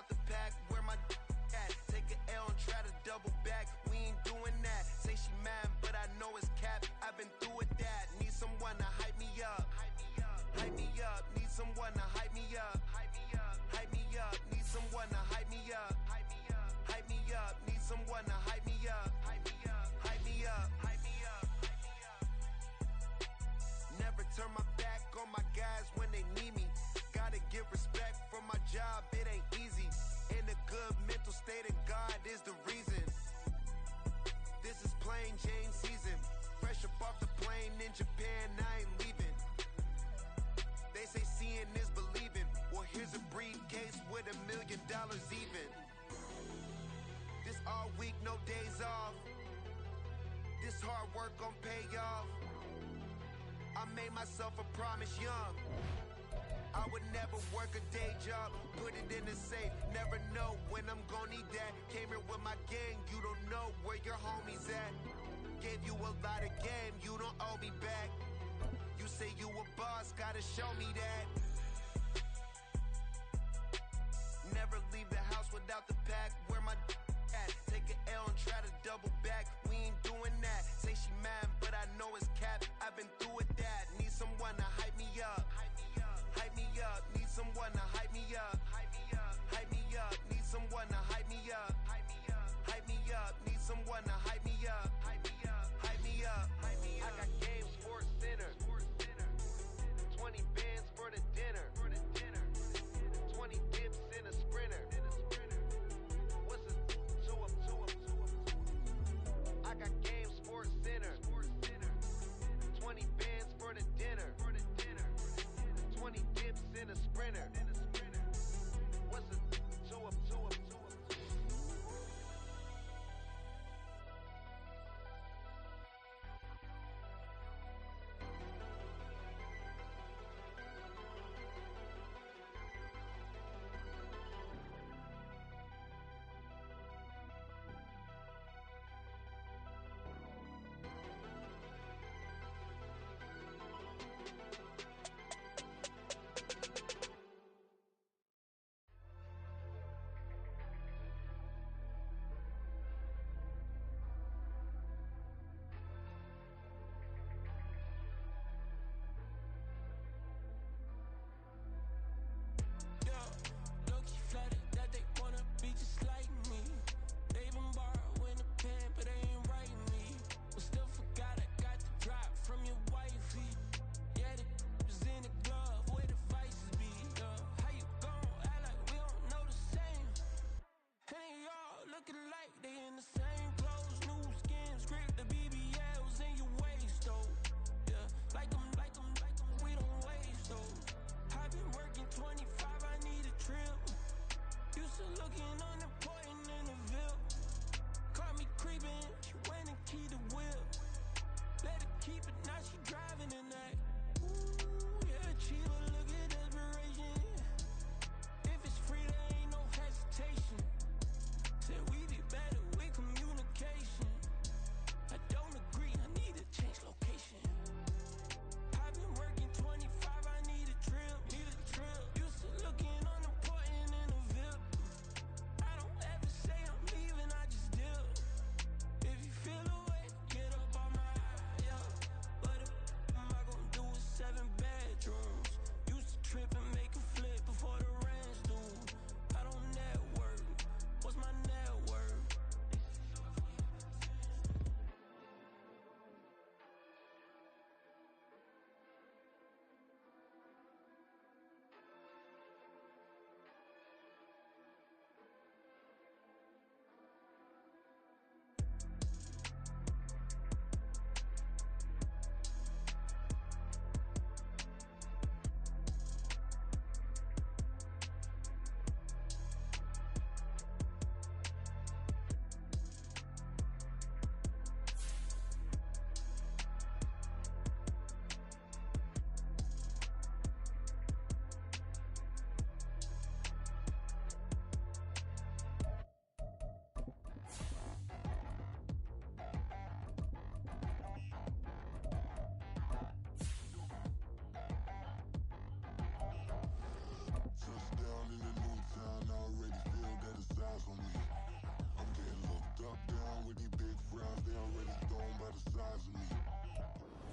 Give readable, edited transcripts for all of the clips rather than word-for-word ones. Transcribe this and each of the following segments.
without the pack, where my at? Take an L and try to double back, we ain't doing that. Say she mad, but I know it's cap, I've been through with that. Need someone to hype me up, hype me up. Need someone to hype me up, hype me up. Need someone to hype me up, hype me up. Need someone to hype me up, hype me up. Never turn my back on my guys when they need me. Gotta give respect for my job, it ain't easy. In a good mental state of God is the reason. This is plain Jane season. Fresh up off the plane in Japan, I ain't leaving. They say seeing is believing. Well, here's a briefcase with $1 million even. This all week, no days off. This hard work gon' pay off. I made myself a promise young. I would never work a day job, put it in the safe. Never know when I'm gon' need that. Came here with my gang, you don't know where your homies at. Gave you a lot of game, you don't owe me back. You say you a boss, gotta show me that. Never leave the house without the pack, where my at? Take an L and try to double back, we ain't doing that. Say she mad, but I know it's cap, I've been through with that. Need someone to hype me up, hype me up. Need someone to hype me up, hype me up. Need someone to hype me up, hype me up. Need someone to hype me up, hype me up. I got Game Sports Center, 20 bands for the dinner, 20 dips in a sprinter. What's a two up?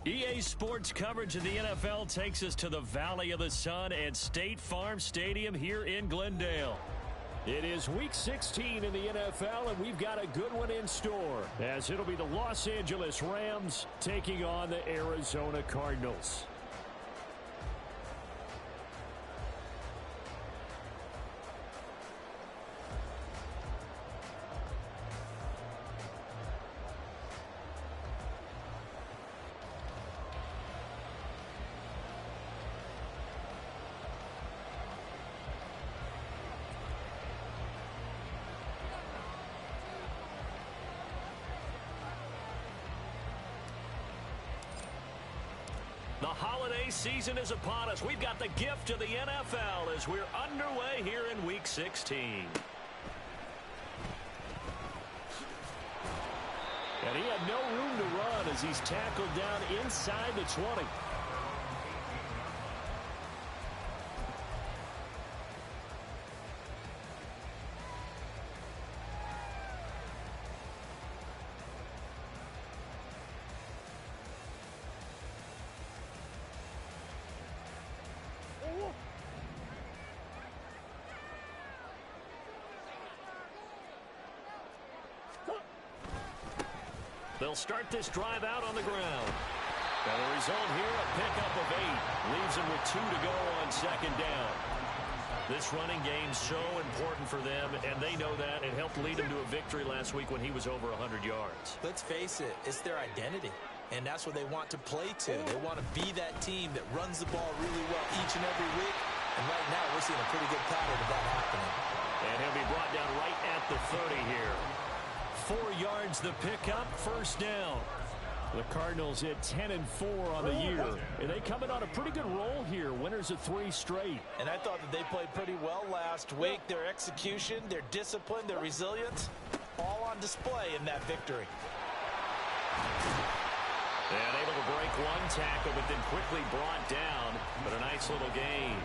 EA Sports coverage of the NFL takes us to the Valley of the Sun and State Farm Stadium here in Glendale. It is Week 16 in the NFL, and we've got a good one in store, as it'll be the Los Angeles Rams taking on the Arizona Cardinals. The holiday season is upon us. We've got the gift of the NFL as we're underway here in Week 16. And he had no room to run as he's tackled down inside the 20. They'll start this drive out on the ground. And the result here, a pickup of 8. Leaves them with 2 to go on second down. This running game's so important for them, and they know that. It helped lead them to a victory last week when he was over 100 yards. Let's face it, it's their identity. And that's what they want to play to. They want to be that team that runs the ball really well each and every week. And right now, we're seeing a pretty good pattern of that happening. And he'll be brought down right at the 30 here. 4 yards the pickup, first down. The Cardinals hit 10-4 on the year. And they come in on a pretty good roll here. Winners of 3 straight. And I thought that they played pretty well last week. Their execution, their discipline, their resilience, all on display in that victory. And able to break one tackle, but then quickly brought down. But a nice little gain.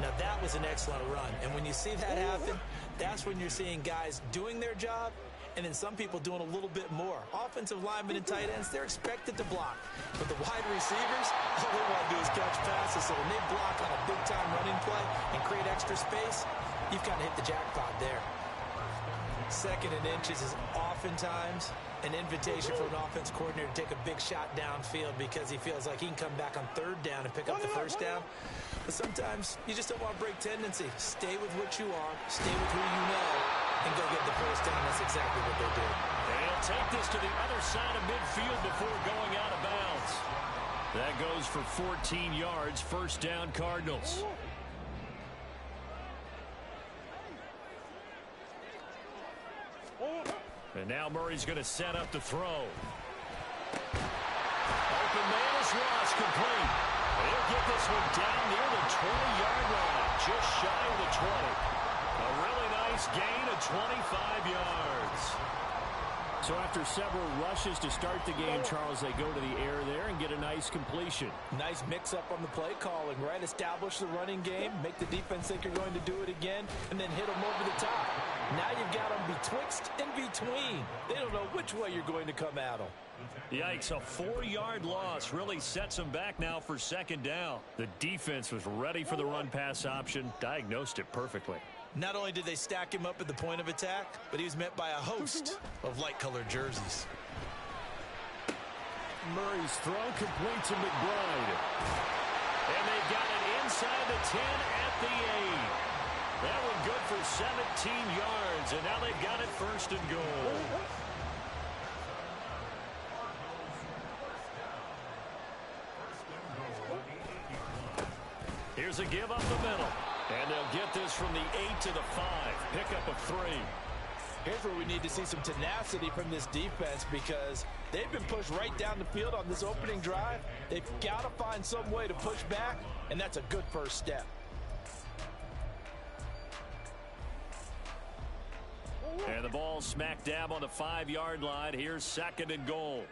Now that was an excellent run. And when you see that happen, that's when you're seeing guys doing their job and then some people doing a little bit more. Offensive linemen and tight ends, they're expected to block. But the wide receivers, all they want to do is catch passes. So when they block on a big-time running play and create extra space, you've kind of hit the jackpot there. Second and inches is oftentimes an invitation for an offense coordinator to take a big shot downfield because he feels like he can come back on third down and pick up the first down. But sometimes you just don't want to break tendency. Stay with what you are, stay with who you know, and go get the first down. That's exactly what they did. And he'll take this to the other side of midfield before going out of bounds. That goes for 14 yards, first down Cardinals. And now Murray's going to set up the throw. Open man is lost, complete. He'll get this one down near the 20-yard line, just shy of the 20. A really nice gain of 25 yards. So after several rushes to start the game, Charles, they go to the air there and get a nice completion. Nice mix-up on the play calling, right? Establish the running game, make the defense think you're going to do it again, and then hit them over the top. Now you've got them betwixt and between. They don't know which way you're going to come at them. Yikes, a 4-yard loss really sets them back now for second down. The defense was ready for the run-pass option, diagnosed it perfectly. Not only did they stack him up at the point of attack, but he was met by a host of light-colored jerseys. Murray's throw complete to McBride. And they've got it inside the 10 at the 8. That one good for 17 yards, and now they've got it first and goal. Here's a give up the middle. And they'll get this from the 8 to the 5. Pickup of 3. Here's where we need to see some tenacity from this defense because they've been pushed right down the field on this opening drive. They've got to find some way to push back, and that's a good first step. And the ball smack dab on the 5-yard line. Here's second and goal.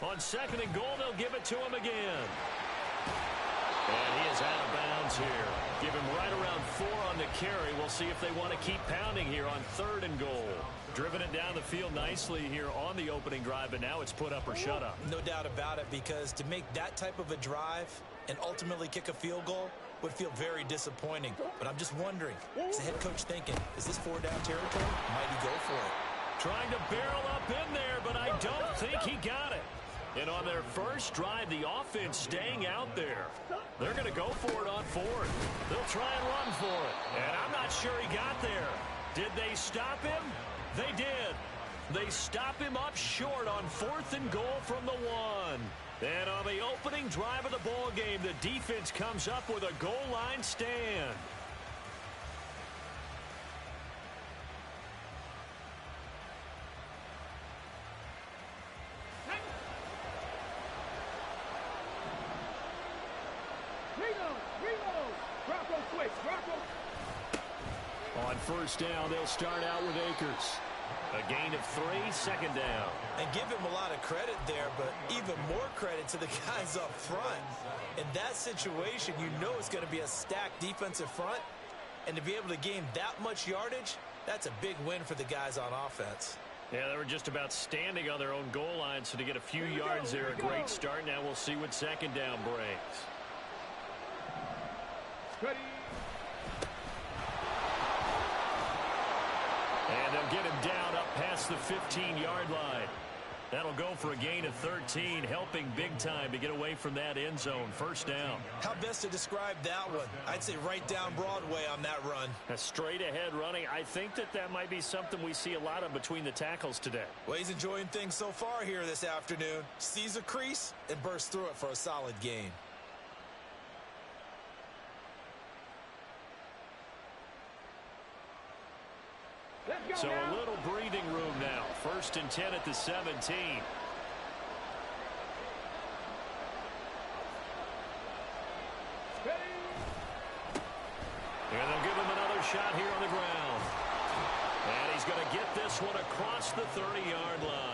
On second and goal, they'll give it to him again. And he is out of bounds downs here. Give him right around 4 on the carry. We'll see if they want to keep pounding here on 3rd and goal. Driven it down the field nicely here on the opening drive, but now it's put up or shut up. No doubt about it, because to make that type of a drive and ultimately kick a field goal would feel very disappointing. But I'm just wondering, is the head coach thinking, is this 4-down territory? Might he go for it? Trying to barrel up in there, but I don't think he got it. And on their first drive, the offense staying out there. They're going to go for it on 4th. They'll try and run for it. And I'm not sure he got there. Did they stop him? They did. They stop him up short on 4th and goal from the 1. And on the opening drive of the ball game, the defense comes up with a goal line stand. On first down, they'll start out with Akers. A gain of 3, 2nd down. And give him a lot of credit there, but even more credit to the guys up front. In that situation, you know it's going to be a stacked defensive front. And to be able to gain that much yardage, that's a big win for the guys on offense. Yeah, they were just about standing on their own goal line, so to get a few yards there, a great start. Now we'll see what 2nd down brings. Ready. And they'll get him down up past the 15-yard line. That'll go for a gain of 13, helping big time to get away from that end zone. 1st down. How best to describe that one? I'd say right down Broadway on that run. A straight-ahead running. I think that might be something we see a lot of between the tackles today. Well, he's enjoying things so far here this afternoon. Sees a crease and bursts through it for a solid gain. So a little breathing room now. 1st and 10 at the 17. And they'll give him another shot here on the ground. And he's going to get this one across the 30-yard line.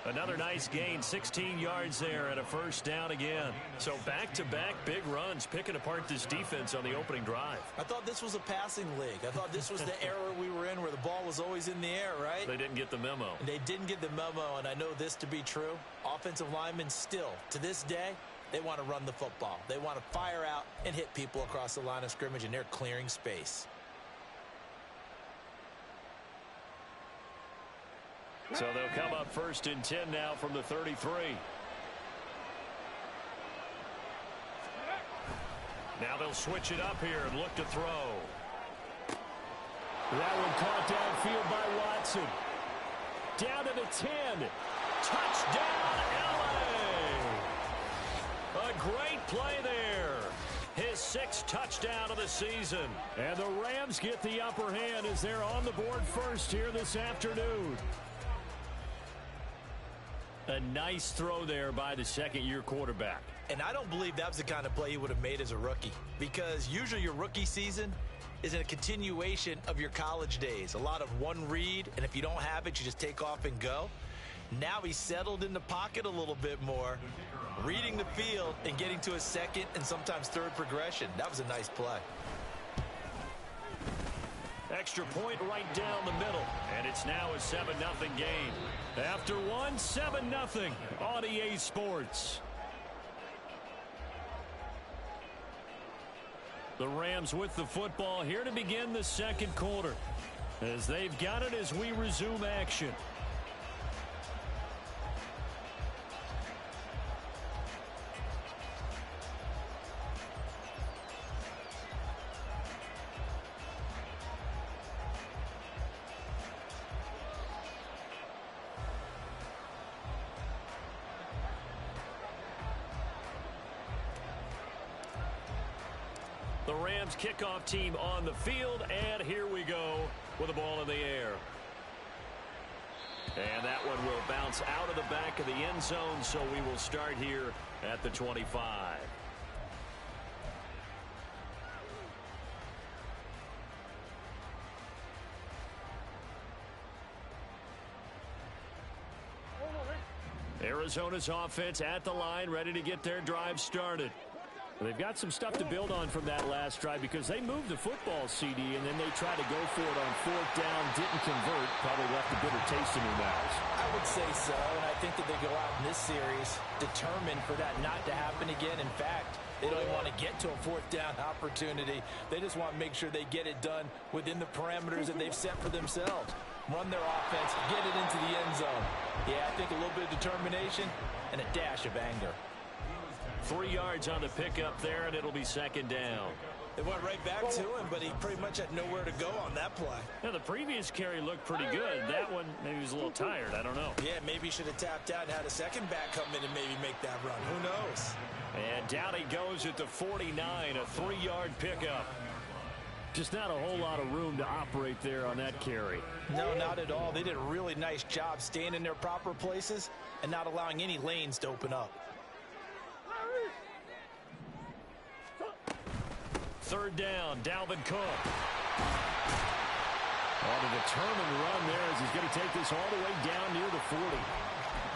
Another nice gain, 16 yards there, and a 1st down again. So back-to-back big runs, picking apart this defense on the opening drive. I thought this was a passing league. I thought this was the era we were in where the ball was always in the air, right? They didn't get the memo. They didn't get the memo, and I know this to be true. Offensive linemen still, to this day, they want to run the football. They want to fire out and hit people across the line of scrimmage, and they're clearing space. So they'll come up 1st and 10 now from the 33. Now they'll switch it up here and look to throw. That one caught downfield by Watson. Down to the 10. Touchdown, LA! A great play there. His 6th touchdown of the season. And the Rams get the upper hand as they're on the board first here this afternoon. A nice throw there by the 2nd-year quarterback. And I don't believe that was the kind of play he would have made as a rookie, because usually your rookie season is a continuation of your college days. A lot of one read, and if you don't have it, you just take off and go. Now he's settled in the pocket a little bit more, reading the field and getting to a 2nd and sometimes 3rd progression. That was a nice play. Extra point right down the middle, and it's now a 7-0 game. After one, 7-0 on EA Sports. The Rams with the football here to begin the 2nd quarter, as they've got it as we resume action. The Rams kickoff team on the field, and here we go with the ball in the air. And that one will bounce out of the back of the end zone, so we will start here at the 25. Arizona's offense at the line, ready to get their drive started. They've got some stuff to build on from that last drive because they moved the football, CD, and then they tried to go for it on fourth down, didn't convert, probably left a bitter taste in their mouths. I would say so, and I think that they go out in this series determined for that not to happen again. In fact, they don't even want to get to a fourth down opportunity. They just want to make sure they get it done within the parameters that they've set for themselves. Run their offense, get it into the end zone. Yeah, I think a little bit of determination and a dash of anger. 3 yards on the pickup there, and it'll be second down. They went right back to him, but he pretty much had nowhere to go on that play. Yeah, the previous carry looked pretty good. That one, maybe he was a little tired. I don't know. Yeah, maybe he should have tapped out and had a second back come in and maybe make that run. Who knows? And down he goes at the 49, a 3-yard pickup. Just not a whole lot of room to operate there on that carry. No, not at all. They did a really nice job staying in their proper places and not allowing any lanes to open up. Third down, Dalvin Cook. On a determined run there as he's going to take this all the way down near the 40.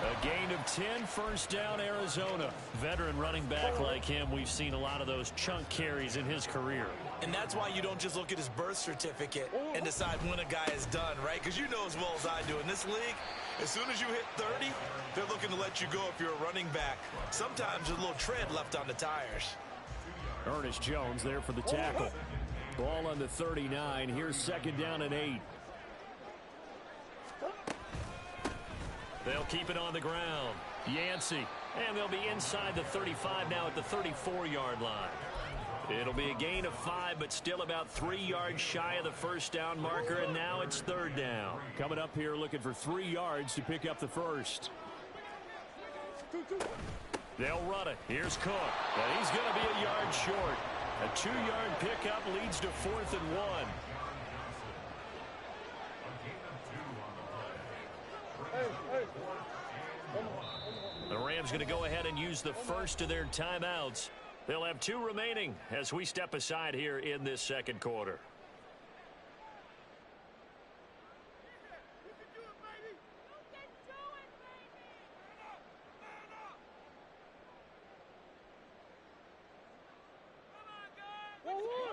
A gain of 10, first down, Arizona. Veteran running back like him, we've seen a lot of those chunk carries in his career. And that's why you don't just look at his birth certificate and decide when a guy is done, right? Because you know as well as I do, in this league, as soon as you hit 30, they're looking to let you go if you're a running back. Sometimes there's a little tread left on the tires. Ernest Jones there for the tackle. Ball on the 39. Here's second down and 8. They'll keep it on the ground. Yancey. And they'll be inside the 35 now at the 34-yard line. It'll be a gain of 5, but still about 3 yards shy of the first down marker, and now it's third down. Coming up here looking for 3 yards to pick up the first. They'll run it. Here's Cook. And he's going to be a yard short. A 2-yard pickup leads to 4th and 1. The Rams going to go ahead and use the first of their timeouts. They'll have 2 remaining as we step aside here in this second quarter.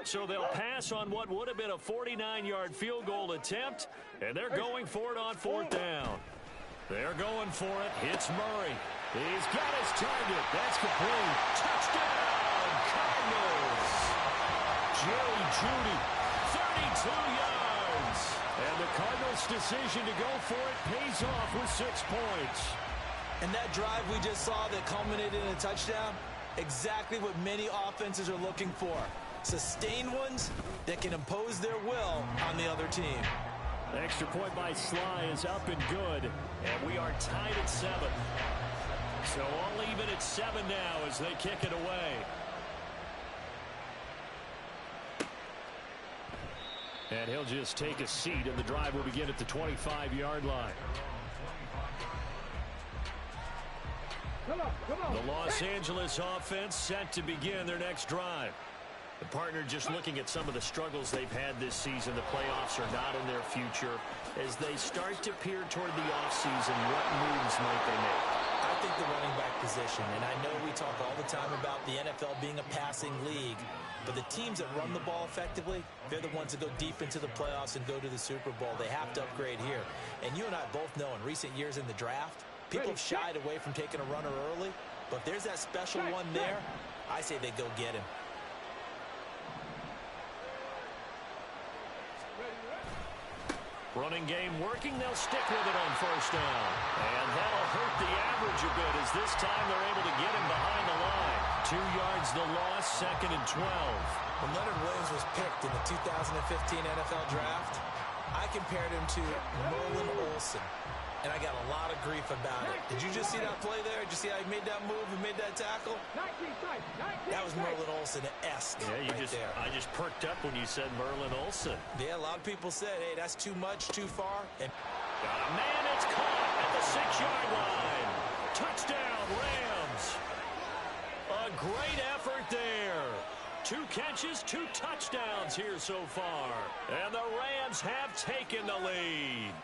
So they'll pass on what would have been a 49-yard field goal attempt, and they're going for it on 4th down. They're going for it. It's Murray. He's got his target. That's complete. Touchdown, Cardinals. Jerry Jeudy, 32 yards. And the Cardinals' decision to go for it pays off with 6 points. And that drive we just saw that culminated in a touchdown, exactly what many offenses are looking for. Sustained ones that can impose their will on the other team. The extra point by Sly is up and good, and we are tied at 7. So all even at 7 now as they kick it away. And he'll just take a seat, and the drive will begin at the 25-yard line. The Los Angeles offense set to begin their next drive. The partner just looking at some of the struggles they've had this season. The playoffs are not in their future. As they start to peer toward the offseason, what moves might they make? I think the running back position, and I know we talk all the time about the NFL being a passing league, but the teams that run the ball effectively, they're the ones that go deep into the playoffs and go to the Super Bowl. They have to upgrade here. And you and I both know in recent years in the draft, people have shied away from taking a runner early, but there's that special one there. I say they go get him. Running game working. They'll stick with it on first down. And that'll hurt the average a bit as this time they're able to get him behind the line. 2 yards the loss, 2nd and 12. When Leonard Williams was picked in the 2015 NFL Draft, I compared him to Merlin Olsen. And I got a lot of grief about it. Did you just see that play there? Did you see how he made that move and made that tackle? That was Merlin Olsen-esque. Yeah, I just perked up when you said Merlin Olsen. Yeah, a lot of people said, hey, that's too much, too far. And got a man, it's caught at the 6-yard line. Touchdown, Rams. A great effort there. 2 catches, 2 touchdowns here so far. And the Rams have taken the lead.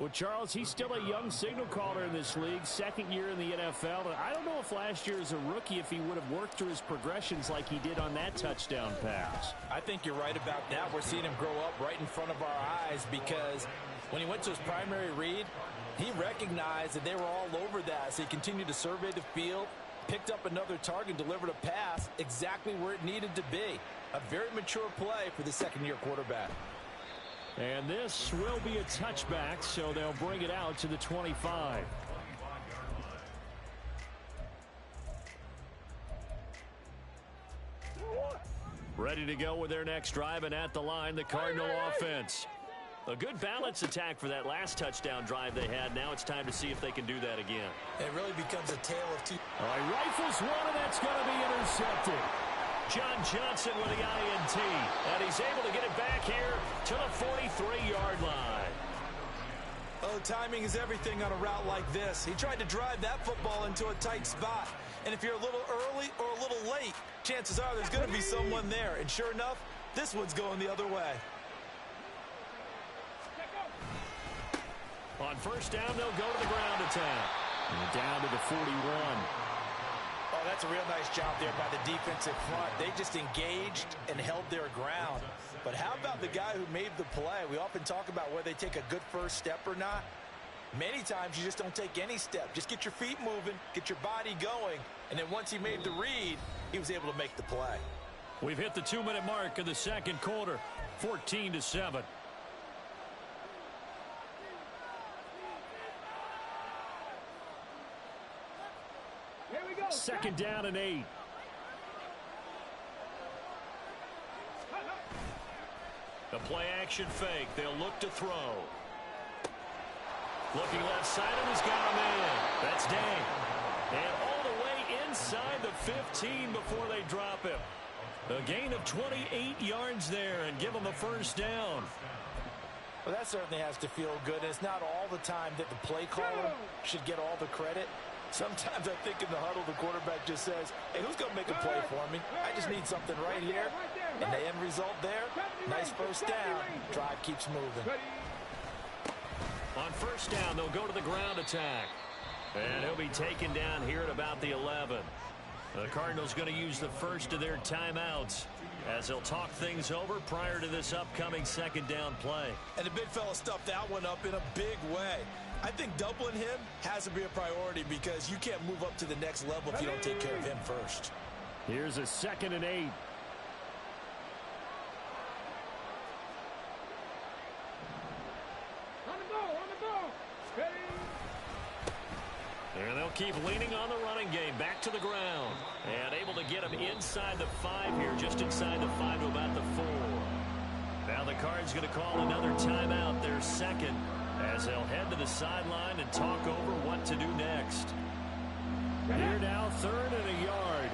Well, Charles, he's still a young signal caller in this league, second year in the NFL. And I don't know if last year as a rookie if he would have worked through his progressions like he did on that touchdown pass. I think you're right about that. We're seeing him grow up right in front of our eyes because when he went to his primary read, he recognized that they were all over that. So he continued to survey the field, picked up another target, delivered a pass exactly where it needed to be. A very mature play for the second-year quarterback. And this will be a touchback, so they'll bring it out to the 25. Ready to go with their next drive, and at the line, the Cardinal offense. A good balance attack for that last touchdown drive they had. Now it's time to see if they can do that again. It really becomes a tale of two. All right, rifles one, and that's going to be intercepted. John Johnson with the INT, and he's able to get it back here to the 43-yard line. Oh, timing is everything on a route like this. He tried to drive that football into a tight spot. And if you're a little early or a little late, chances are there's going to be someone there. And sure enough, this one's going the other way. On first down, they'll go to the ground attack. And down to the 41. Oh, that's a real nice job there by the defensive front. They just engaged and held their ground. But how about the guy who made the play? We often talk about whether they take a good first step or not. Many times you just don't take any step. Just get your feet moving, get your body going, and then once he made the read, he was able to make the play. We've hit the 2-minute mark of the second quarter, 14-7. Second down and 8. The play action fake. They'll look to throw. Looking left side, and he's got a man. That's Dang. And all the way inside the 15 before they drop him. A gain of 28 yards there and give him a first down. Well, that certainly has to feel good. And it's not all the time that the play caller should get all the credit. Sometimes I think in the huddle, the quarterback just says, hey, who's going to make a play for me? I just need something right here. And the end result there, nice first down. Drive keeps moving. On first down, they'll go to the ground attack. And he'll be taken down here at about the 11. The Cardinals going to use the first of their timeouts as they'll talk things over prior to this upcoming second down play. And the big fella stuffed that one up in a big way. I think doubling him has to be a priority because you can't move up to the next level if you don't take care of him first. Here's a second and 8. And they'll keep leaning on the running game. Back to the ground. And able to get him inside the 5 here, just inside the 5 to about the 4. Now the Cards going to call another timeout, their second, as they'll head to the sideline and talk over what to do next. Here now, 3rd and a yard.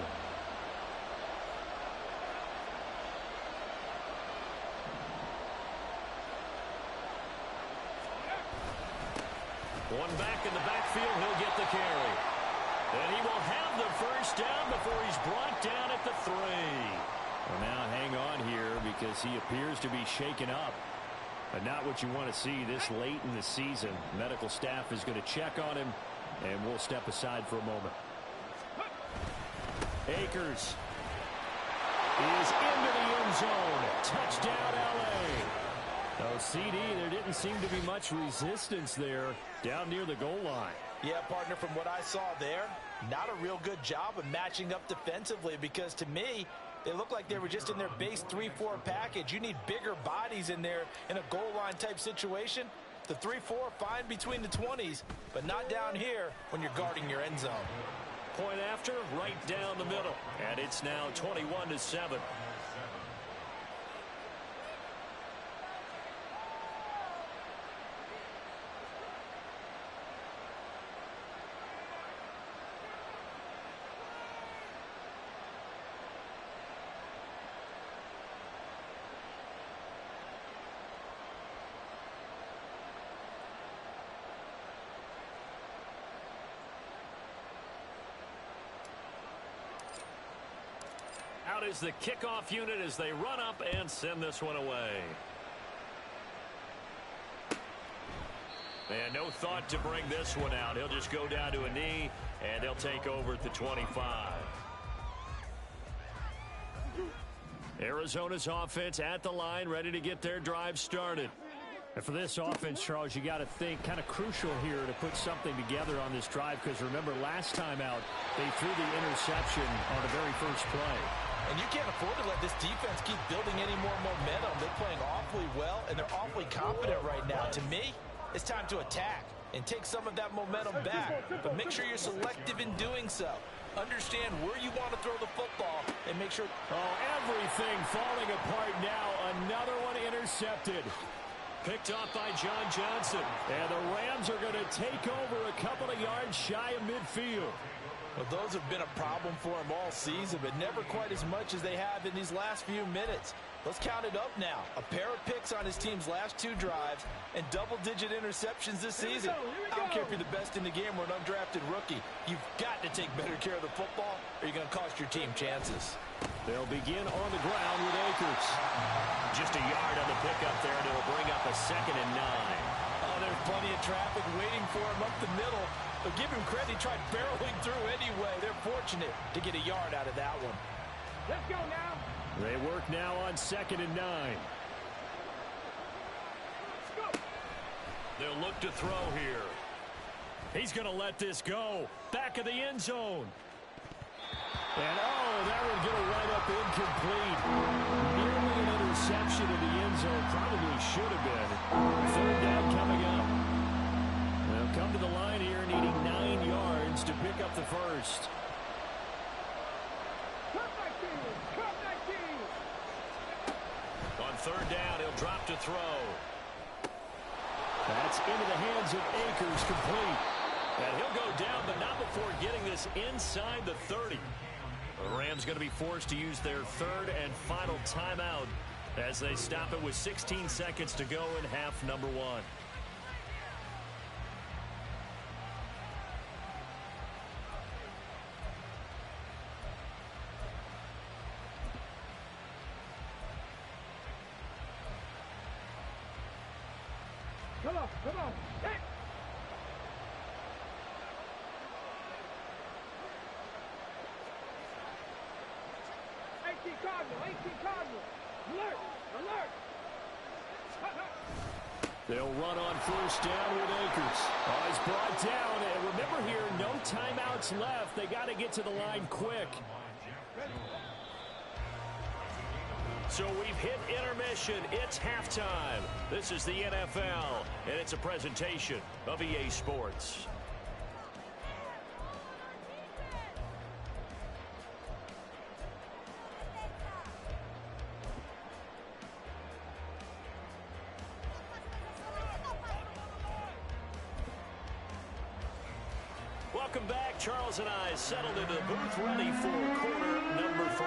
One back in the backfield, he'll get the carry. And he will have the first down before he's brought down at the 3. Well, now hang on here because he appears to be shaken up. But not what you want to see this late in the season. Medical staff is going to check on him, and we'll step aside for a moment. Akers is into the end zone. Touchdown, L.A. Oh, CD, there didn't seem to be much resistance there down near the goal line. Yeah, partner, from what I saw there, not a real good job of matching up defensively because to me, they look like they were just in their base 3-4 package. You need bigger bodies in there in a goal line type situation. The 3-4, fine between the 20s, but not down here when you're guarding your end zone. Point after, right down the middle. And it's now 21-7. Out is the kickoff unit as they run up and send this one away. And no thought to bring this one out. He'll just go down to a knee, and they'll take over at the 25. Arizona's offense at the line, ready to get their drive started. And for this offense, Charles, you got to think kind of crucial here to put something together on this drive, because remember last time out, they threw the interception on the very first play. And you can't afford to let this defense keep building any more momentum. They're playing awfully well, and they're awfully confident right now. To me, it's time to attack and take some of that momentum back. But make sure you're selective in doing so. Understand where you want to throw the football and make sure. Oh, everything falling apart now. Another one intercepted. Picked off by John Johnson. And the Rams are going to take over a couple of yards shy of midfield. Well, those have been a problem for them all season, but never quite as much as they have in these last few minutes. Let's count it up now. A pair of picks on his team's last 2 drives and double-digit interceptions this season. I don't care if you're the best in the game or an undrafted rookie. You've got to take better care of the football or you're going to cost your team chances. They'll begin on the ground with Akers. Just a yard on the pickup there, and it'll bring up a 2nd and 9. Oh, there's plenty of traffic waiting for him up the middle. But give him credit, he tried barreling through anyway. They're fortunate to get a yard out of that one. Let's go now. They work now on 2nd and 9. They'll look to throw here. He's going to let this go. Back of the end zone. And, oh, that would get a right up incomplete. Nearly an interception in the end zone. Probably should have been. 3rd down coming up. They'll come to the line here needing 9 yards to pick up the first. On 3rd down, he'll drop to throw. That's into the hands of Akers, complete. And he'll go down, but not before getting this inside the 30. The Rams going to be forced to use their 3rd and final timeout as they stop it with 16 seconds to go in half number 1. Come on. Hey! 18 Cardinal. Alert. They'll run on 1st down with Akers. Oh, he's brought down. And remember here, no timeouts left. They got to get to the line quick. So we've hit intermission. It's halftime. This is the NFL, and it's a presentation of EA Sports. Welcome back. Charles and I settled into the booth ready for quarter number 3.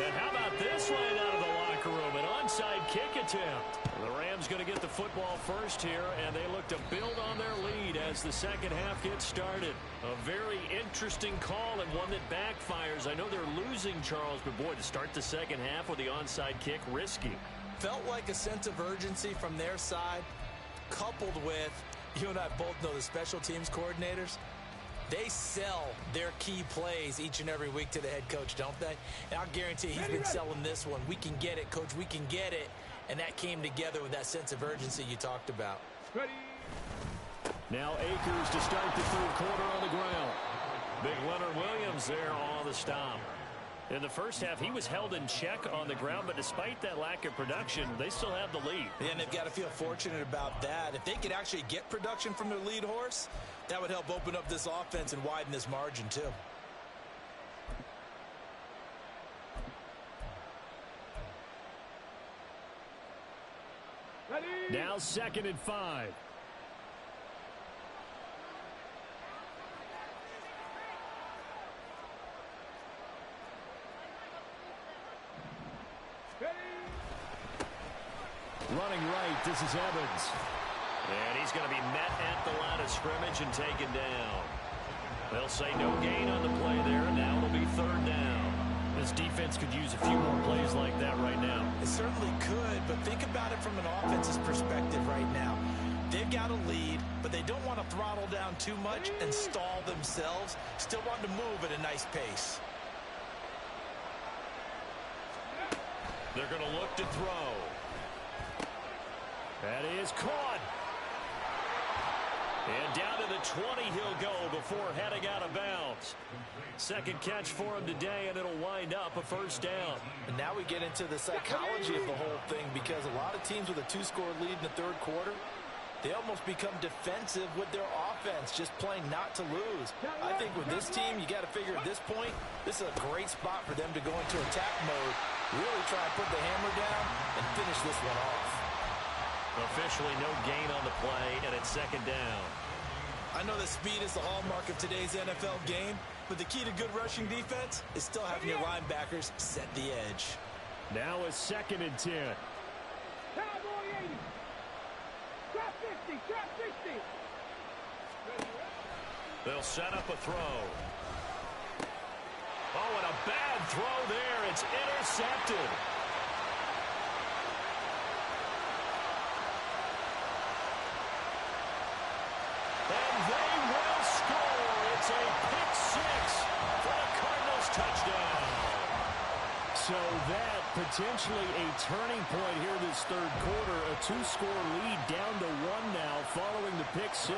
And how about this one out of the locker room? An onside kick attempt. The Rams going to get the football first here, and they look to build on their lead as the 2nd half gets started. A very interesting call and one that backfires. I know they're losing, Charles, but boy, to start the 2nd half with the onside kick, risky. Felt like a sense of urgency from their side, coupled with, you and I both know the special teams coordinators. They sell their key plays each and every week to the head coach, don't they? And I'll guarantee he's been selling this one. We can get it, coach. We can get it. And that came together with that sense of urgency you talked about. Now Akers to start the 3rd quarter on the ground. Big Leonard Williams there on the stop. In the first half, he was held in check on the ground, but despite that lack of production, they still have the lead. And they've got to feel fortunate about that. If they could actually get production from their lead horse, that would help open up this offense and widen this margin, too. Now 2nd and 5. Running right, this is Evans. And he's going to be met at the line of scrimmage and taken down. They'll say no gain on the play there. Now it'll be 3rd down. This defense could use a few more plays like that right now. It certainly could, but think about it from an offense's perspective right now. They've got a lead, but want to throttle down too much and stall themselves. Still want to move at a nice pace. They're going to look to throw. That is caught. And down to the 20 he'll go before heading out of bounds. Second catch for him today, and it'll wind up a first down. And now we get into the psychology of the whole thing, because a lot of teams with a 2-score lead in the third quarter, they almost become defensive with their offense, just playing not to lose. I think with this team, you got to figure at this point, this is a great spot for them to go into attack mode, really try and put the hammer down and finish this one off. Officially no gain on the play, and it's second down. I know that speed is the hallmark of today's NFL game, but the key to good rushing defense is still having your linebackers set the edge. Now a 2nd and 10. Cowboy 80. Trap 50. Trap 60. They'll set up a throw. Oh, and a bad throw there. It's intercepted. And they will score. It's a pick 6 for the Cardinals touchdown. So that potentially a turning point here this third quarter. A 2-score lead down to 1 now following the pick 6.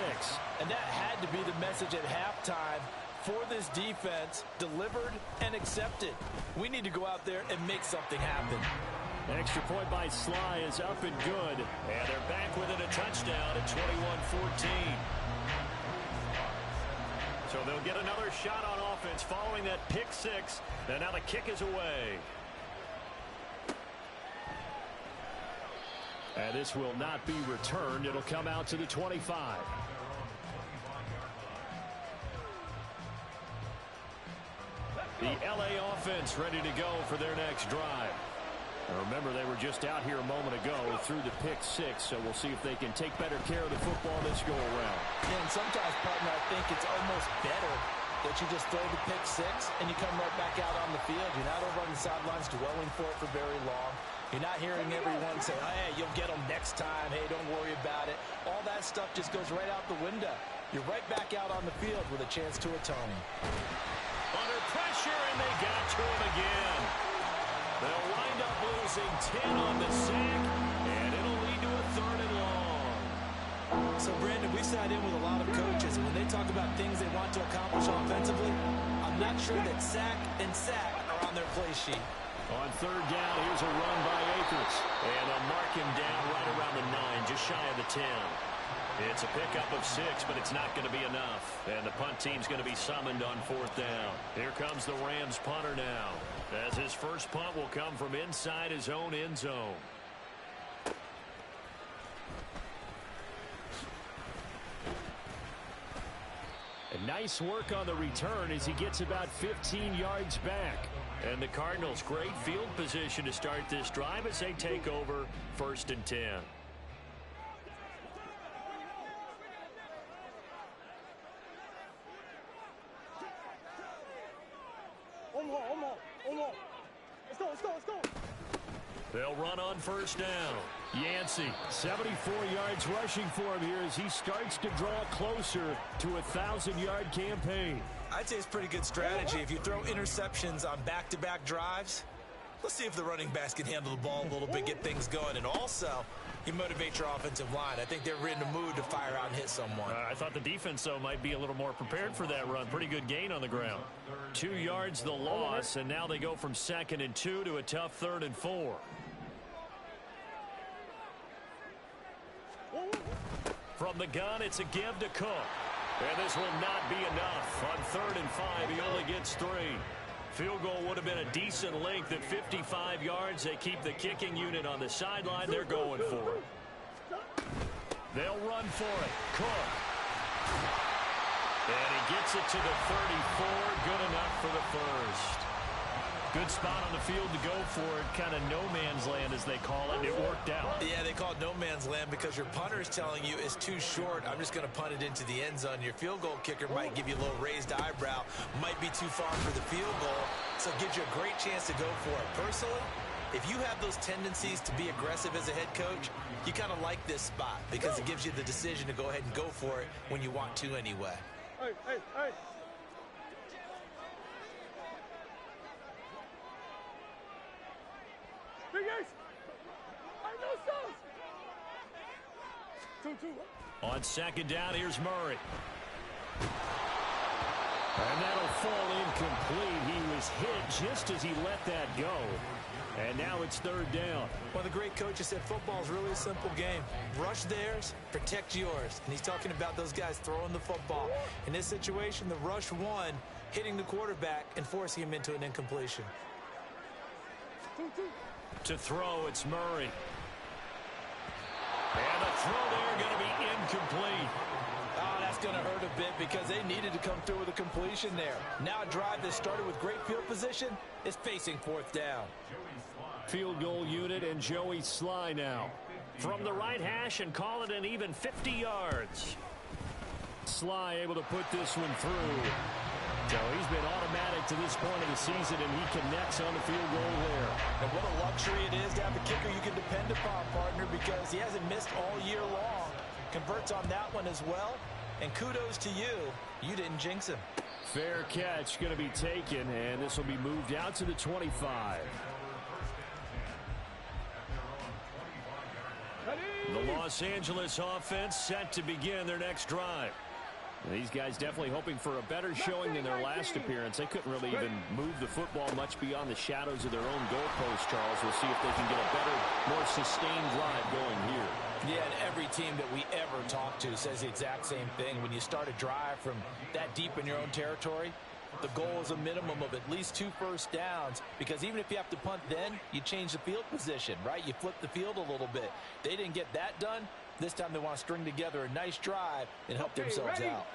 And that had to be the message at halftime for this defense, delivered and accepted. We need to go out there and make something happen. Extra point by Sly is up and good. And they're back within a touchdown at 21-14. So they'll get another shot on offense following that pick 6. And now the kick is away. And this will not be returned. It'll come out to the 25. The LA offense ready to go for their next drive. Now remember, they were just out here a moment ago through the pick 6, so we'll see if they can take better care of the football this go-around. Yeah, and sometimes, partner, I think it's almost better that you just throw the pick 6 and you come right back out on the field. You're not over on the sidelines dwelling for it for very long. You're not hearing everyone say, oh, hey, you'll get them next time. Hey, don't worry about it. All that stuff just goes right out the window. You're right back out on the field with a chance to atone. Under pressure, and they got to him again. They'll wind up losing 10 on the sack, and it'll lead to a 3rd and long. So, Brandon, we sat in with a lot of coaches. When they talk about things they want to accomplish offensively, I'm not sure that sack and sack are on their play sheet. On 3rd down, here's a run by Akers. And they'll mark him down right around the 9, just shy of the 10. It's a pickup of 6, but it's not going to be enough. And the punt team's going to be summoned on 4th down. Here comes the Rams punter now, as his first punt will come from inside his own end zone. And nice work on the return as he gets about 15 yards back. And the Cardinals, great field position to start this drive as they take over 1st and 10. Let's go. They'll run on 1st down. Yancey, 74 yards rushing for him here as he starts to draw closer to a 1,000-yard campaign. I'd say it's pretty good strategy. If you throw interceptions on back-to-back drives, let's see if the running backs can handle the ball a little bit, get things going. And also, you motivate your offensive line. I think they're in the mood to fire out and hit someone. I thought the defense, though, might be a little more prepared for that run. Pretty good gain on the ground. 2 yards the loss, and now they go from 2nd and 2 to a tough 3rd and 4. From the gun, it's a give to Cook. And this will not be enough. On 3rd and 5, he only gets 3. Field goal would have been a decent length at 55 yards. They keep the kicking unit on the sideline. They're going for it. They'll run for it. Cook. And he gets it to the 34. Good enough for the first. Good spot on the field to go for it. Kind of no man's land, as they call it. It worked out. Yeah, they call it no man's land because your punter is telling you it's too short. I'm just going to punt it into the end zone. Your field goal kicker might give you a little raised eyebrow. Might be too far for the field goal. So it gives you a great chance to go for it. Personally, If you have those tendencies to be aggressive as a head coach, you kind of like this spot because it gives you the decision to go ahead and go for it when you want to anyway. Hey, hey, hey. Big Ace. I know so. 2-2. On second down, here's Murray. And that'll fall incomplete. He was hit just as he let that go. And now it's third down. One of the great coaches said football is really a simple game. Rush theirs, protect yours. And he's talking about those guys throwing the football. In this situation, the rush one, hitting the quarterback and forcing him into an incompletion. 2-2. To throw, it's Murray. And the throw there going to be incomplete. Oh, that's going to hurt a bit because they needed to come through with a completion there. Now a drive that started with great field position is facing fourth down. Field goal unit and Joey Sly now. From the right hash and call it an even 50 yards. Sly able to put this one through. So he's been automatic to this point of the season, and he connects on the field goal there. And what a luxury it is to have a kicker you can depend upon, partner, because he hasn't missed all year long. Converts on that one as well. And kudos to you. You didn't jinx him. Fair catch going to be taken, and this will be moved out to the 25. The Los Angeles offense set to begin their next drive. These guys definitely hoping for a better showing than their last appearance. They couldn't really even move the football much beyond the shadows of their own goalpost, Charles. We'll see if they can get a better, more sustained drive going here. Yeah, and every team that we ever talk to says the exact same thing. When you start a drive from that deep in your own territory, the goal is a minimum of at least 2 first downs, because even if you have to punt then, you change the field position, right? You flip the field a little bit. They didn't get that done. This time they want to string together a nice drive and help themselves out.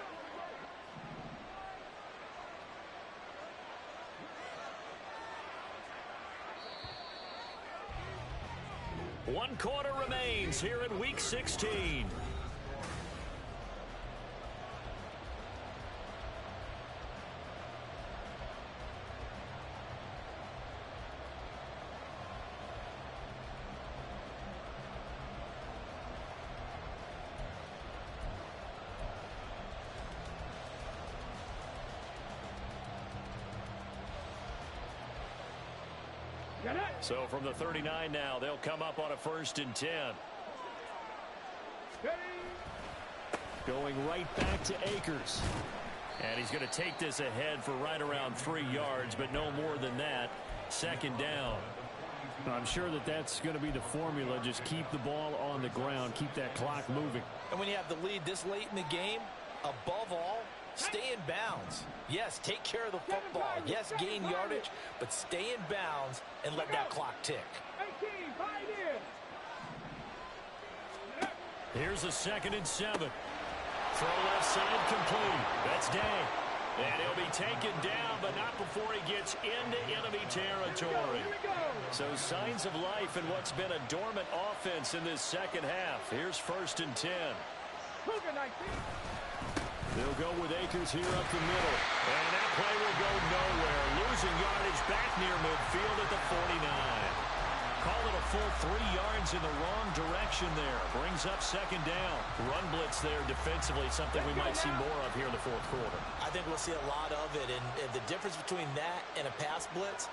One quarter remains here in Week 16. So from the 39 now, they'll come up on a 1st and 10. Going right back to Akers. And he's going to take this ahead for right around 3 yards, but no more than that. 2nd down. I'm sure that that's going to be the formula. Just keep the ball on the ground. Keep that clock moving. And when you have the lead this late in the game, above all, stay in bounds. Yes, take care of the football. Yes, gain yardage, but stay in bounds and let that clock tick. 18, pioneer. Here's a 2nd and 7. Throw left side complete. That's Day. And he'll be taken down, but not before he gets into enemy territory. So signs of life in what's been a dormant offense in this second half. Here's 1st and 10. They'll go with Akers here up the middle. And that play will go nowhere. Losing yardage back near midfield at the 49. Call it a full 3 yards in the wrong direction there. Brings up 2nd down. Run blitz there defensively, something we might see more of here in the 4th quarter. I think we'll see a lot of it. And the difference between that and a pass blitz,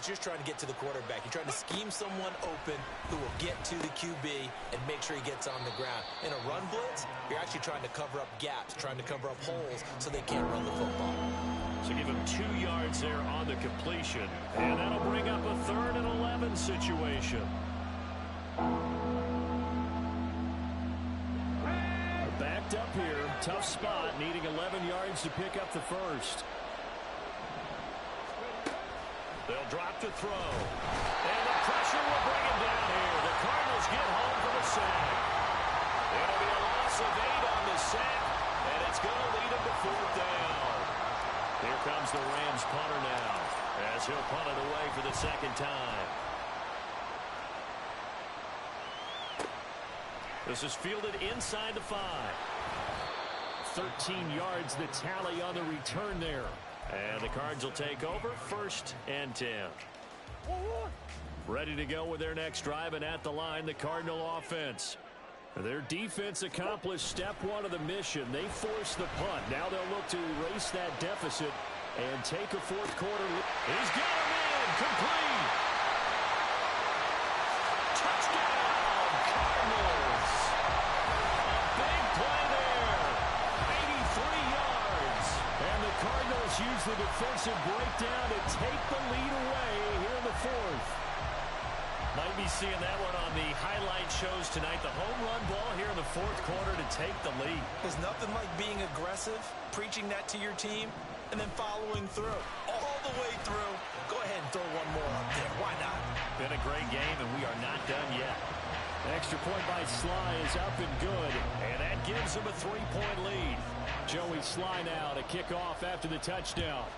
you're trying to get to the quarterback. You're trying to scheme someone open who will get to the QB and make sure he gets on the ground. In a run blitz, you're actually trying to cover up gaps, trying to cover up holes so they can't run the football. So give him 2 yards there on the completion. And that'll bring up a 3rd and 11 situation. Backed up here. Tough spot. Needing 11 yards to pick up the 1st. They'll drop to throw. And the pressure will bring him down here. The Cardinals get home for the sack. It'll be a loss of 8 on the sack. And it's going to lead him to 4th down. Here comes the Rams punter now, as he'll punt it away for the 2nd time. This is fielded inside the 5. 13 yards the tally on the return there. And the Cards will take over 1st and 10. Ready to go with their next drive, and at the line, the Cardinal offense. Their defense accomplished step one of the mission. They forced the punt. Now they'll look to erase that deficit and take a fourth quarter lead. He's got him in. Complete. Touchdown, Cardinals. A big play there. 83 yards. And the Cardinals use the defensive breakdown to take the lead away here in the fourth. Might be seeing that one on the highlight shows tonight. The home run ball here in the fourth quarter to take the lead. There's nothing like being aggressive, preaching that to your team, and then following through. All the way through. Go ahead and throw one more up there. Why not? Been a great game, and we are not done yet. Extra point by Sly is up and good, and that gives him a 3-point lead. Joey Sly now to kick off after the touchdown.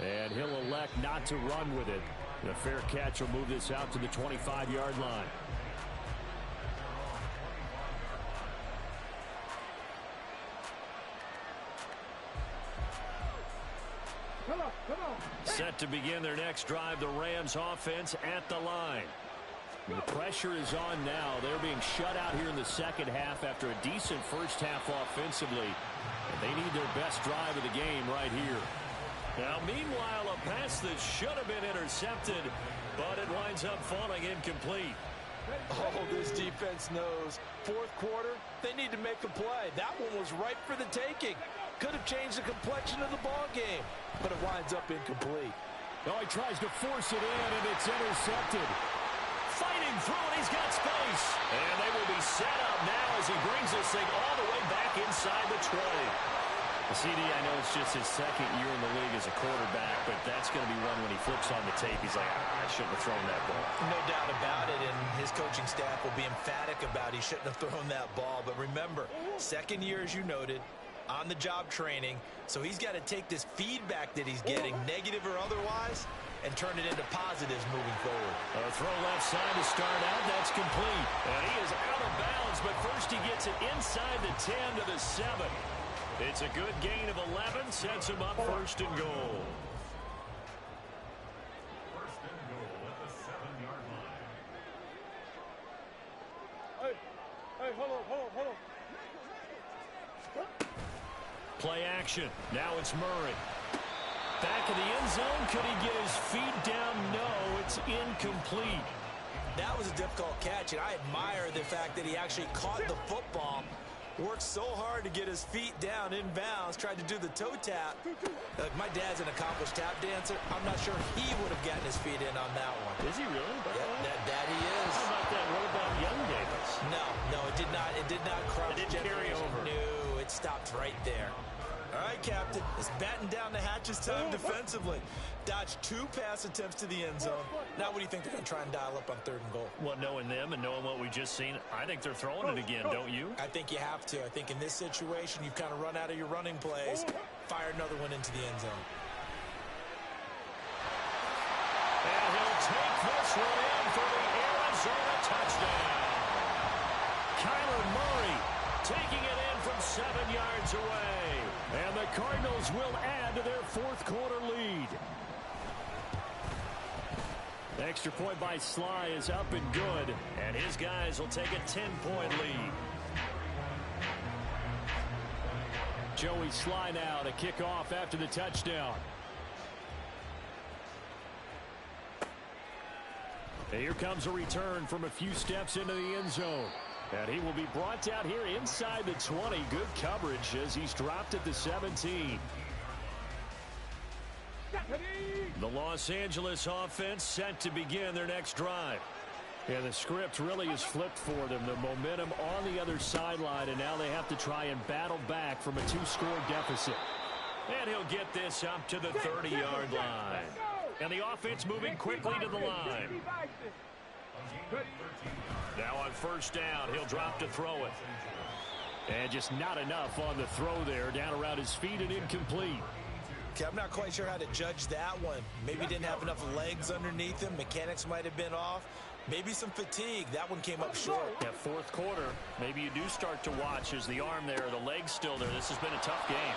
And he'll elect not to run with it. The fair catch will move this out to the 25-yard line. Come on, come on. Set to begin their next drive, the Rams offense at the line. The pressure is on now. They're being shut out here in the second half after a decent first half offensively. And they need their best drive of the game right here. Now, meanwhile, a pass that should have been intercepted, but it winds up falling incomplete. Oh, this defense knows. Fourth quarter, they need to make a play. That one was ripe for the taking. Could have changed the complexion of the ball game, but it winds up incomplete. Oh, he tries to force it in, and it's intercepted. Fighting through, and he's got space. And they will be set up now as he brings this thing all the way back inside the 20. CD, I know it's just his second year in the league as a quarterback, but that's going to be one when he flips on the tape. He's like, I shouldn't have thrown that ball. No doubt about it, and his coaching staff will be emphatic about he shouldn't have thrown that ball. But remember, second year, as you noted, on-the-job training, so he's got to take this feedback that he's getting, negative or otherwise, and turn it into positives moving forward. A throw left side to start out. That's complete. And he is out of bounds, but first he gets it inside the 10 to the 7. It's a good gain of 11, sets him up first and goal. First and goal at the 7-yard line. Hey, hold on. Play action. Now it's Murray. Back in the end zone. Could he get his feet down? No, it's incomplete. That was a difficult catch, and I admire the fact that he actually caught the football, worked so hard to get his feet down in bounds, tried to do the toe tap. My dad's an accomplished tap dancer. I'm not sure he would have gotten his feet in on that one. Is he really? Yeah, that he is. How about that? What about Young Davis? No, it did not. It did not cross. It didn't carry over. No, it stopped right there. All right, Captain. It's batten down the hatches time defensively. Dodged 2 pass attempts to the end zone. Now what do you think they're going to try and dial up on 3rd and goal? Well, knowing them and knowing what we just seen, I think they're throwing it again, don't you? I think you have to. I think in this situation, you've kind of run out of your running plays. Fire another one into the end zone. And he'll take this one in for the Arizona touchdown. Kyler Murray taking it in from 7 yards away. And the Cardinals will add to their 4th quarter lead. The extra point by Sly is up and good. And his guys will take a 10-point lead. Joey Sly now to kick off after the touchdown. And here comes a return from a few steps into the end zone. And he will be brought out here inside the 20. Good coverage as he's dropped at the 17. The Los Angeles offense set to begin their next drive. And the script really is flipped for them. The momentum on the other sideline, and now they have to try and battle back from a 2-score deficit. And he'll get this up to the 30-yard line. And the offense moving quickly to the line. Now on first down, he'll drop to throw it. And just not enough on the throw there. Down around his feet and incomplete. Okay, I'm not quite sure how to judge that one. Maybe didn't have enough legs underneath him. Mechanics might have been off. Maybe some fatigue. That one came up short. Yeah, 4th quarter, maybe you do start to watch as the arm there, the leg's still there. This has been a tough game.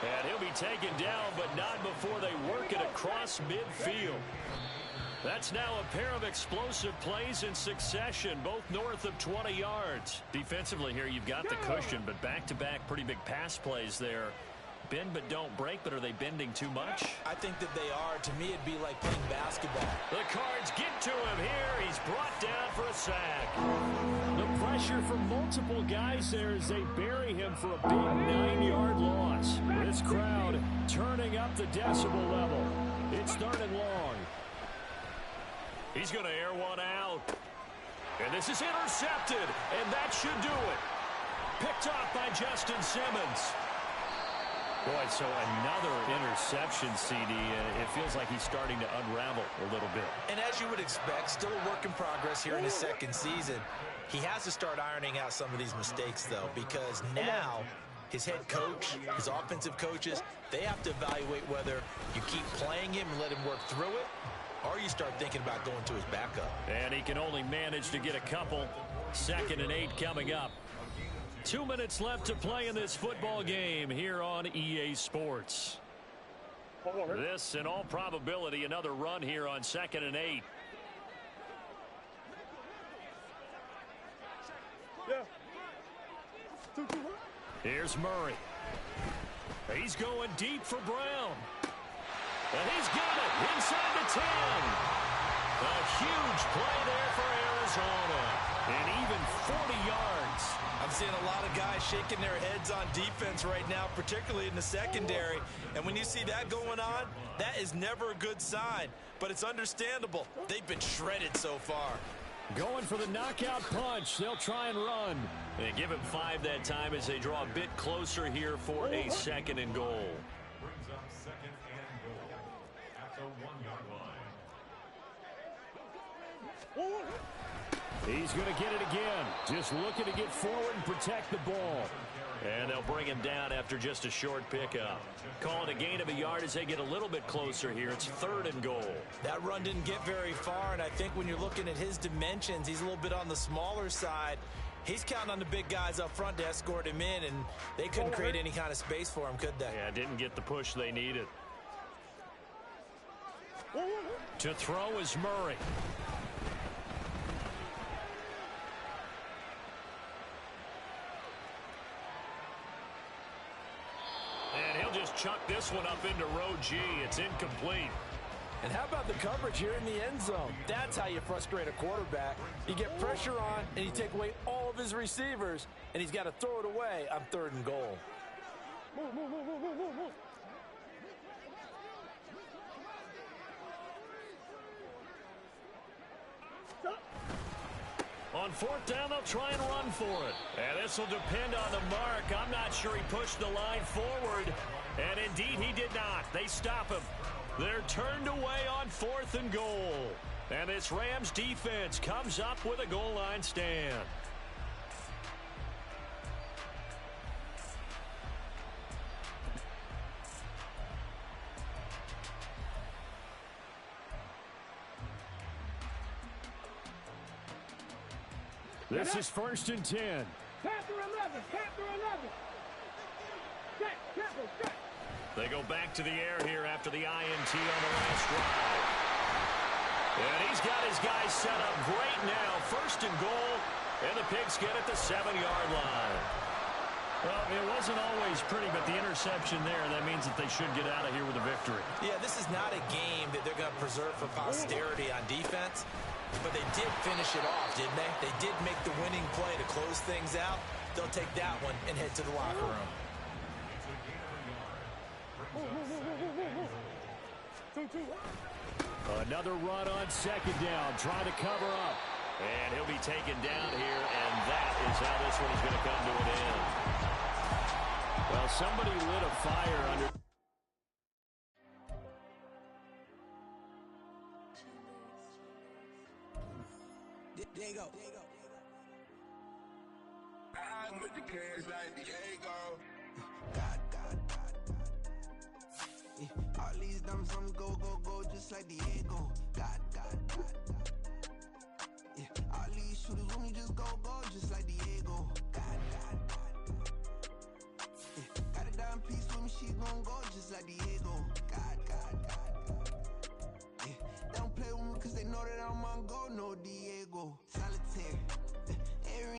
And he'll be taken down, but not before they work it across midfield. That's now a pair of explosive plays in succession, both north of 20 yards. Defensively here, you've got the cushion, but back-to-back pretty big pass plays there. Bend but don't break, but are they bending too much? I think that they are. To me, it'd be like playing basketball. The Cards get to him here. He's brought down for a sack. The pressure from multiple guys there as they bury him for a big 9-yard loss. This crowd turning up the decibel level. It's 3rd and long. He's going to air one out. And this is intercepted, and that should do it. Picked off by Justin Simmons. Boy, so another interception, CD. It feels like he's starting to unravel a little bit. And as you would expect, still a work in progress here in his second season. He has to start ironing out some of these mistakes, though, because now his head coach, his offensive coaches, they have to evaluate whether you keep playing him and let him work through it, or you start thinking about going to his backup. And he can only manage to get a couple. 2nd and 8 coming up. 2 minutes left to play in this football game here on EA Sports. This, in all probability, another run here on 2nd and 8. Here's Murray. He's going deep for Brown. And he's got it inside the 10. A huge play there for Arizona. And even 40 yards. I'm seeing a lot of guys shaking their heads on defense right now, particularly in the secondary. And when you see that going on, that is never a good sign. But it's understandable. They've been shredded so far. Going for the knockout punch. They'll try and run. They give him 5 that time as they draw a bit closer here for a 2nd and goal. Brings up 2nd and goal at the 1-yard line. He's going to get it again. Just looking to get forward and protect the ball. And they'll bring him down after just a short pickup. Call it a gain of a yard as they get a little bit closer here. It's 3rd and goal. That run didn't get very far, and I think when you're looking at his dimensions, he's a little bit on the smaller side. He's counting on the big guys up front to escort him in, and they couldn't create any kind of space for him, could they? Yeah, didn't get the push they needed. To throw is Murray. And he'll just chuck this one up into row G. It's incomplete. And how about the coverage here in the end zone? That's how you frustrate a quarterback. You get pressure on, and you take away all of his receivers, and he's got to throw it away on 3rd and goal. On 4th down, they'll try and run for it. And this will depend on the mark. I'm not sure he pushed the line forward. And indeed, he did not. They stop him. They're turned away on 4th and goal. And this Rams defense comes up with a goal line stand. This is 1st and 10. Panther 11, Panther 11. Check. They go back to the air here after the INT on the last drive. And he's got his guys set up great now. 1st and goal, and the Pigs get at the 7-yard line. Well, it wasn't always pretty, but the interception there, that means that they should get out of here with a victory. Yeah, this is not a game that they're going to preserve for posterity on defense, but they did finish it off, didn't they? They did make the winning play to close things out. They'll take that one and head to the locker room. Another run on 2nd down, trying to cover up. And he'll be taken down here, and that is how this one is going to come to an end. Well, somebody lit a fire under... There you go. I'm with the cash like Diego. God. Yeah, all these dumb some go, just like Diego. God.